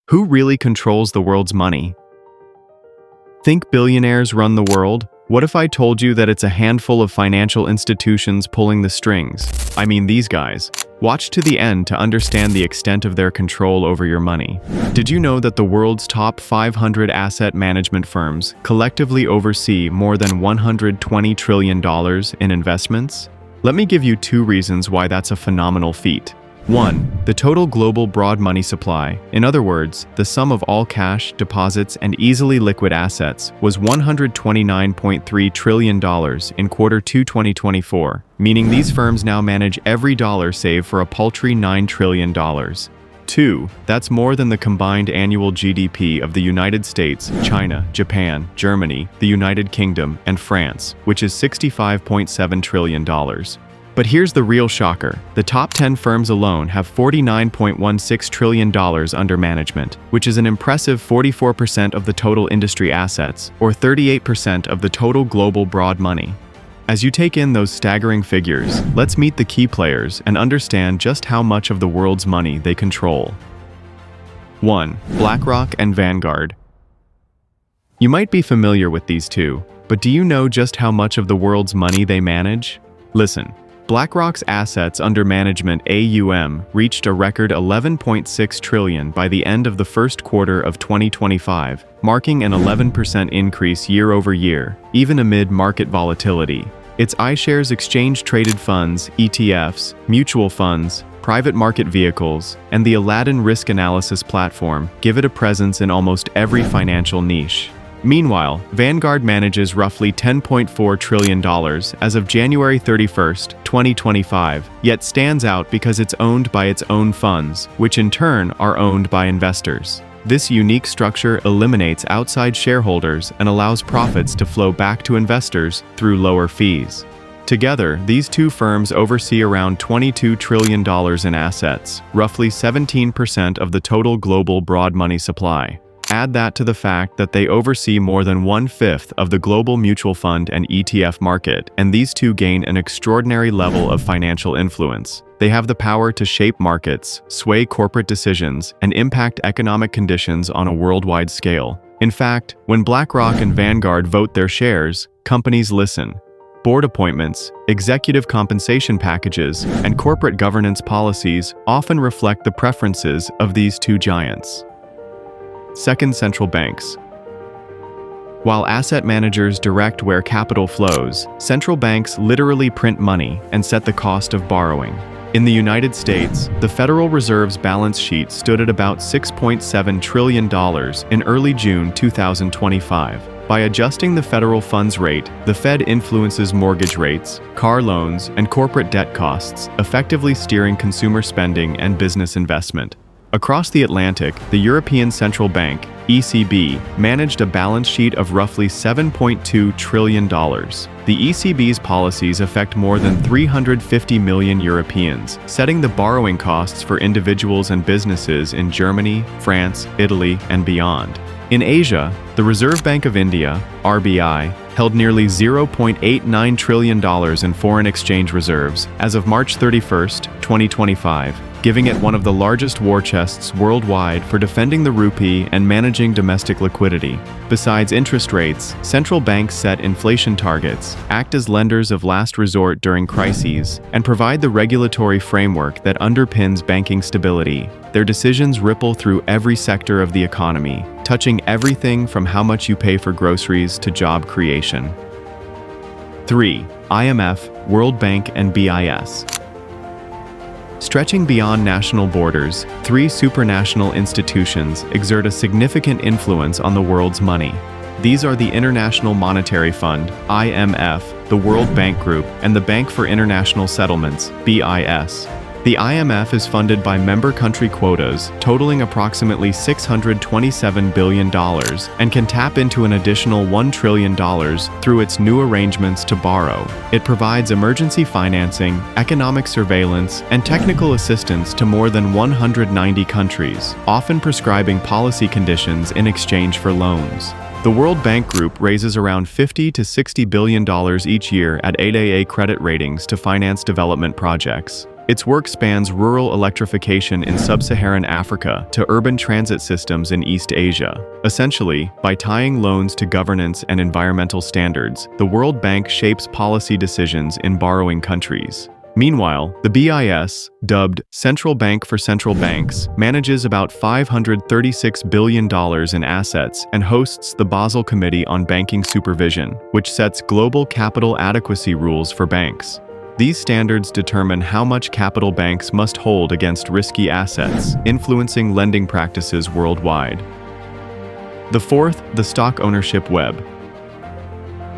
Who really controls the world's money? Think billionaires run the world? What if I told you that it's a handful of financial institutions pulling the strings? I mean these guys. Watch to the end to understand the extent of their control over your money. Did you know that the world's top 500 asset management firms collectively oversee more than $120 trillion in investments? Let me give you 2 reasons why that's a phenomenal feat. 1. The total global broad money supply, in other words, the sum of all cash, deposits, and easily liquid assets, was $129.3 trillion in Q2 2024, meaning these firms now manage every dollar saved for a paltry $9 trillion. 2. That's more than the combined annual GDP of the United States, China, Japan, Germany, the United Kingdom, and France, which is $65.7 trillion. But here's the real shocker. The top 10 firms alone have $49.16 trillion under management, which is an impressive 44% of the total industry assets, or 38% of the total global broad money. As you take in those staggering figures, let's meet the key players and understand just how much of the world's money they control. 1. BlackRock and Vanguard. You might be familiar with these two, but do you know just how much of the world's money they manage? Listen. BlackRock's assets under management AUM reached a record $11.6 trillion by the end of the first quarter of 2025, marking an 11% increase year over year, even amid market volatility. Its iShares exchange-traded funds, ETFs, mutual funds, private market vehicles, and the Aladdin risk analysis platform give it a presence in almost every financial niche. Meanwhile, Vanguard manages roughly $10.4 trillion as of January 31, 2025, yet stands out because it's owned by its own funds, which in turn are owned by investors. This unique structure eliminates outside shareholders and allows profits to flow back to investors through lower fees. Together, these two firms oversee around $22 trillion in assets, roughly 17% of the total global broad money supply. Add that to the fact that they oversee more than 1/5 of the global mutual fund and ETF market, and these two gain an extraordinary level of financial influence. They have the power to shape markets, sway corporate decisions, and impact economic conditions on a worldwide scale. In fact, when BlackRock and Vanguard vote their shares, companies listen. Board appointments, executive compensation packages, and corporate governance policies often reflect the preferences of these two giants. Second, central banks. While asset managers direct where capital flows, central banks literally print money and set the cost of borrowing. In the United States, the Federal Reserve's balance sheet stood at about $6.7 trillion in early June 2025. By adjusting the federal funds rate, the Fed influences mortgage rates, car loans, and corporate debt costs, effectively steering consumer spending and business investment. Across the Atlantic, the European Central Bank, ECB, managed a balance sheet of roughly $7.2 trillion. The ECB's policies affect more than 350 million Europeans, setting the borrowing costs for individuals and businesses in Germany, France, Italy, and beyond. In Asia, the Reserve Bank of India, RBI, held nearly $0.89 trillion in foreign exchange reserves as of March 31, 2025, giving it one of the largest war chests worldwide for defending the rupee and managing domestic liquidity. Besides interest rates, central banks set inflation targets, act as lenders of last resort during crises, and provide the regulatory framework that underpins banking stability. Their decisions ripple through every sector of the economy, touching everything from how much you pay for groceries to job creation. 3. IMF, World Bank, and BIS. Stretching beyond national borders, 3 supranational institutions exert a significant influence on the world's money. These are the International Monetary Fund, IMF, the World Bank Group, and the Bank for International Settlements, BIS. The IMF is funded by member country quotas totaling approximately $627 billion and can tap into an additional $1 trillion through its new arrangements to borrow. It provides emergency financing, economic surveillance, and technical assistance to more than 190 countries, often prescribing policy conditions in exchange for loans. The World Bank Group raises around $50 to $60 billion each year at 8AA credit ratings to finance development projects. Its work spans rural electrification in sub-Saharan Africa to urban transit systems in East Asia. Essentially, by tying loans to governance and environmental standards, the World Bank shapes policy decisions in borrowing countries. Meanwhile, the BIS, dubbed Central Bank for Central Banks, manages about $536 billion in assets and hosts the Basel Committee on Banking Supervision, which sets global capital adequacy rules for banks. These standards determine how much capital banks must hold against risky assets, influencing lending practices worldwide. The fourth, the stock ownership web.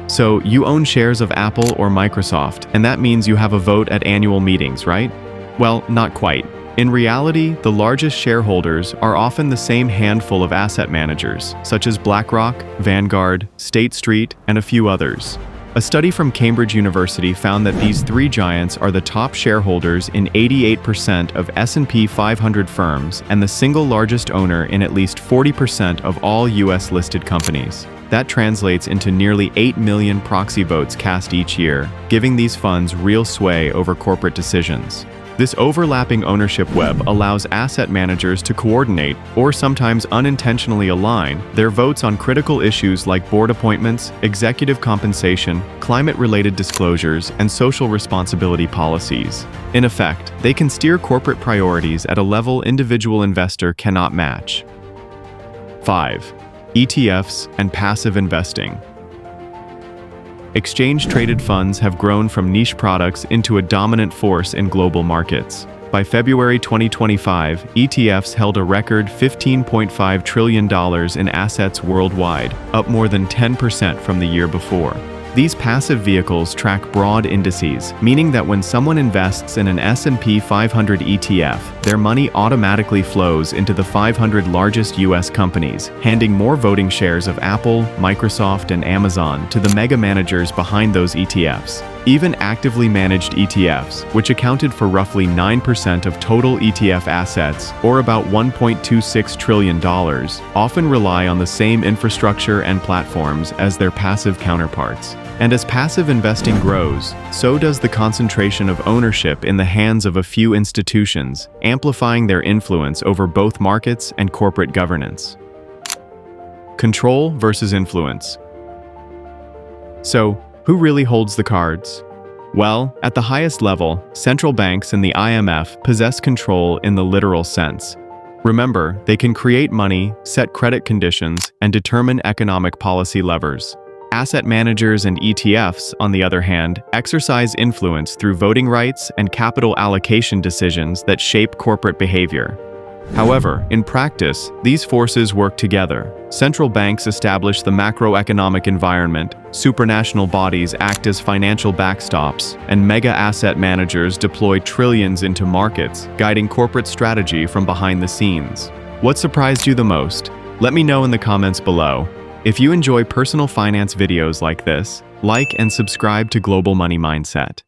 So, you own shares of Apple or Microsoft, and that means you have a vote at annual meetings, right? Well, not quite. In reality, the largest shareholders are often the same handful of asset managers, such as BlackRock, Vanguard, State Street, and a few others. A study from Cambridge University found that these three giants are the top shareholders in 88% of S&P 500 firms and the single largest owner in at least 40% of all US-listed companies. That translates into nearly 8 million proxy votes cast each year, giving these funds real sway over corporate decisions. This overlapping ownership web allows asset managers to coordinate, or sometimes unintentionally align, their votes on critical issues like board appointments, executive compensation, climate-related disclosures, and social responsibility policies. In effect, they can steer corporate priorities at a level individual investor cannot match. 5. ETFs and passive investing. Exchange-traded funds have grown from niche products into a dominant force in global markets. By February 2025, ETFs held a record $15.5 trillion in assets worldwide, up more than 10% from the year before. These passive vehicles track broad indices, meaning that when someone invests in an S&P 500 ETF, their money automatically flows into the 500 largest US companies, handing more voting shares of Apple, Microsoft, and Amazon to the mega managers behind those ETFs. Even actively managed ETFs, which accounted for roughly 9% of total ETF assets, or about $1.26 trillion, often rely on the same infrastructure and platforms as their passive counterparts. And as passive investing grows, so does the concentration of ownership in the hands of a few institutions, amplifying their influence over both markets and corporate governance. Control versus influence. So, who really holds the cards? Well, at the highest level, central banks and the IMF possess control in the literal sense. Remember, they can create money, set credit conditions, and determine economic policy levers. Asset managers and ETFs, on the other hand, exercise influence through voting rights and capital allocation decisions that shape corporate behavior. However, in practice, these forces work together. Central banks establish the macroeconomic environment, supranational bodies act as financial backstops, and mega asset managers deploy trillions into markets, guiding corporate strategy from behind the scenes. What surprised you the most? Let me know in the comments below. If you enjoy personal finance videos like this, like and subscribe to Global Money Mindset.